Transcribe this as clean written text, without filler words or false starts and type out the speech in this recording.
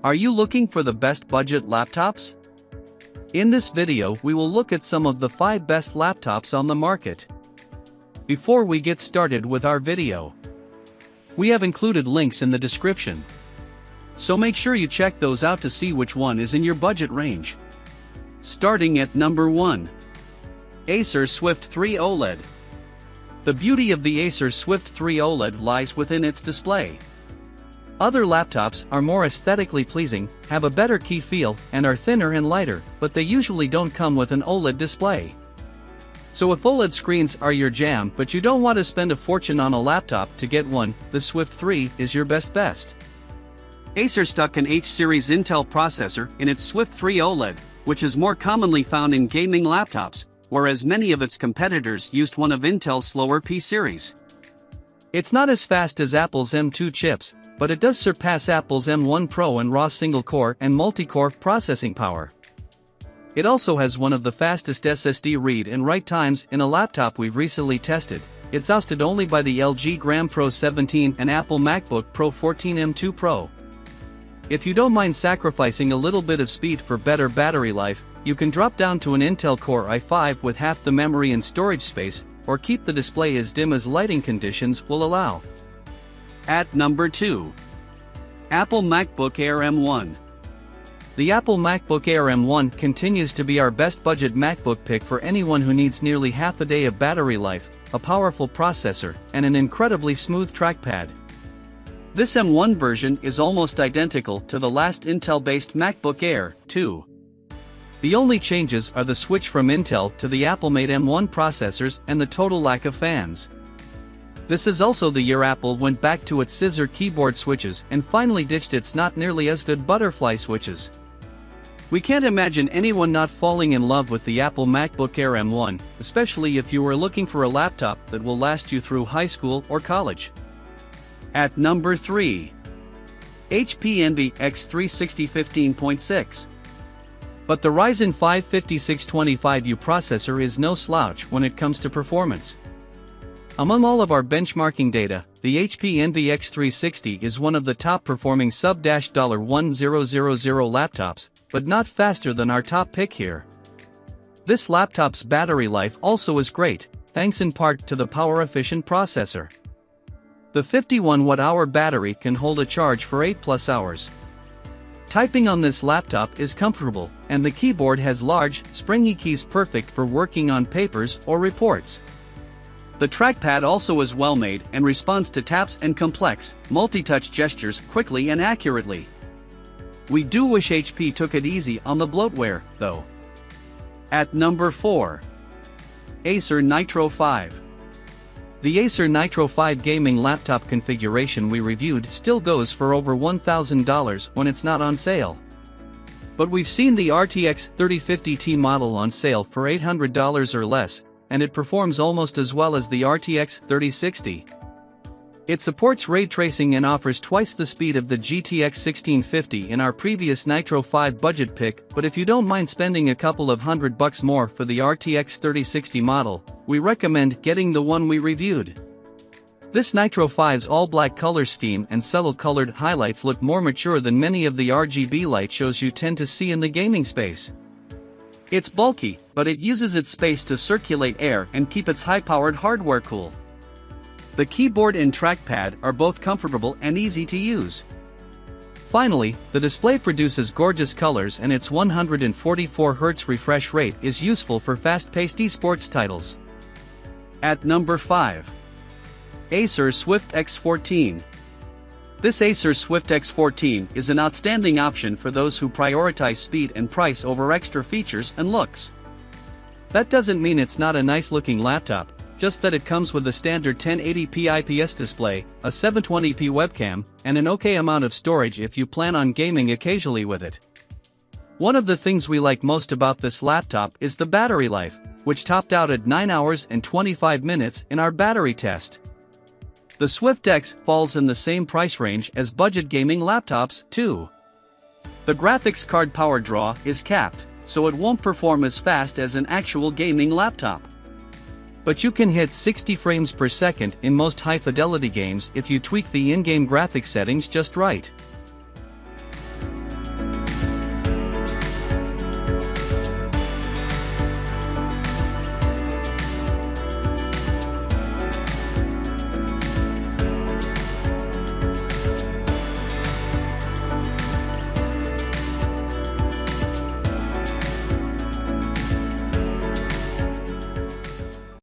Are you looking for the best budget laptops? In this video we will look at some of the 5 best laptops on the market. Before we get started with our video, we have included links in the description, so make sure you check those out to see which one is in your budget range. Starting at number 1. Acer Swift 3 OLED. The beauty of the Acer Swift 3 OLED lies within its display. Other laptops are more aesthetically pleasing, have a better key feel, and are thinner and lighter, but they usually don't come with an OLED display. So if OLED screens are your jam but you don't want to spend a fortune on a laptop to get one, the Swift 3 is your best. Acer stuck an H-series Intel processor in its Swift 3 OLED, which is more commonly found in gaming laptops, whereas many of its competitors used one of Intel's slower P-series. It's not as fast as Apple's M2 chips, but it does surpass Apple's M1 Pro and raw single-core and multi-core processing power. It also has one of the fastest SSD read and write times in a laptop we've recently tested. It's ousted only by the LG Gram Pro 17 and Apple MacBook Pro 14 M2 Pro. If you don't mind sacrificing a little bit of speed for better battery life, you can drop down to an Intel Core i5 with half the memory and storage space, or keep the display as dim as lighting conditions will allow. At number 2. Apple MacBook Air M1. The Apple MacBook Air M1 continues to be our best budget MacBook pick for anyone who needs nearly half a day of battery life, a powerful processor, and an incredibly smooth trackpad. This M1 version is almost identical to the last Intel-based MacBook Air, too. The only changes are the switch from Intel to the Apple-made M1 processors and the total lack of fans. This is also the year Apple went back to its scissor keyboard switches and finally ditched its not nearly as good butterfly switches. We can't imagine anyone not falling in love with the Apple MacBook Air M1, especially if you were looking for a laptop that will last you through high school or college. At number 3. HP Envy X360 15.6. But the Ryzen 5 5625U processor is no slouch when it comes to performance. Among all of our benchmarking data, the HP Envy X360 is one of the top performing sub-$1000 laptops, but not faster than our top pick here. This laptop's battery life also is great, thanks in part to the power-efficient processor. The 51 watt-hour battery can hold a charge for 8+ hours. Typing on this laptop is comfortable, and the keyboard has large, springy keys perfect for working on papers or reports. The trackpad also is well made and responds to taps and complex, multi-touch gestures quickly and accurately. We do wish HP took it easy on the bloatware, though. At number 4. Acer Nitro 5. The Acer Nitro 5 gaming laptop configuration we reviewed still goes for over $1,000 when it's not on sale. But we've seen the RTX 3050 Ti model on sale for $800 or less, and it performs almost as well as the RTX 3060. It supports ray tracing and offers twice the speed of the GTX 1650 in our previous Nitro 5 budget pick, but if you don't mind spending a couple of $100 more for the RTX 3060 model, we recommend getting the one we reviewed. This Nitro 5's all-black color scheme and subtle colored highlights look more mature than many of the RGB light shows you tend to see in the gaming space. It's bulky, but it uses its space to circulate air and keep its high-powered hardware cool. The keyboard and trackpad are both comfortable and easy to use. Finally, the display produces gorgeous colors and its 144 Hz refresh rate is useful for fast-paced esports titles. At number 5. Acer Swift X14. This Acer Swift X14 is an outstanding option for those who prioritize speed and price over extra features and looks. That doesn't mean it's not a nice-looking laptop, just that it comes with a standard 1080p IPS display, a 720p webcam, and an okay amount of storage if you plan on gaming occasionally with it. One of the things we like most about this laptop is the battery life, which topped out at 9 hours and 25 minutes in our battery test. The Swift X falls in the same price range as budget gaming laptops, too. The graphics card power draw is capped, so it won't perform as fast as an actual gaming laptop. But you can hit 60 frames per second in most high-fidelity games if you tweak the in-game graphics settings just right.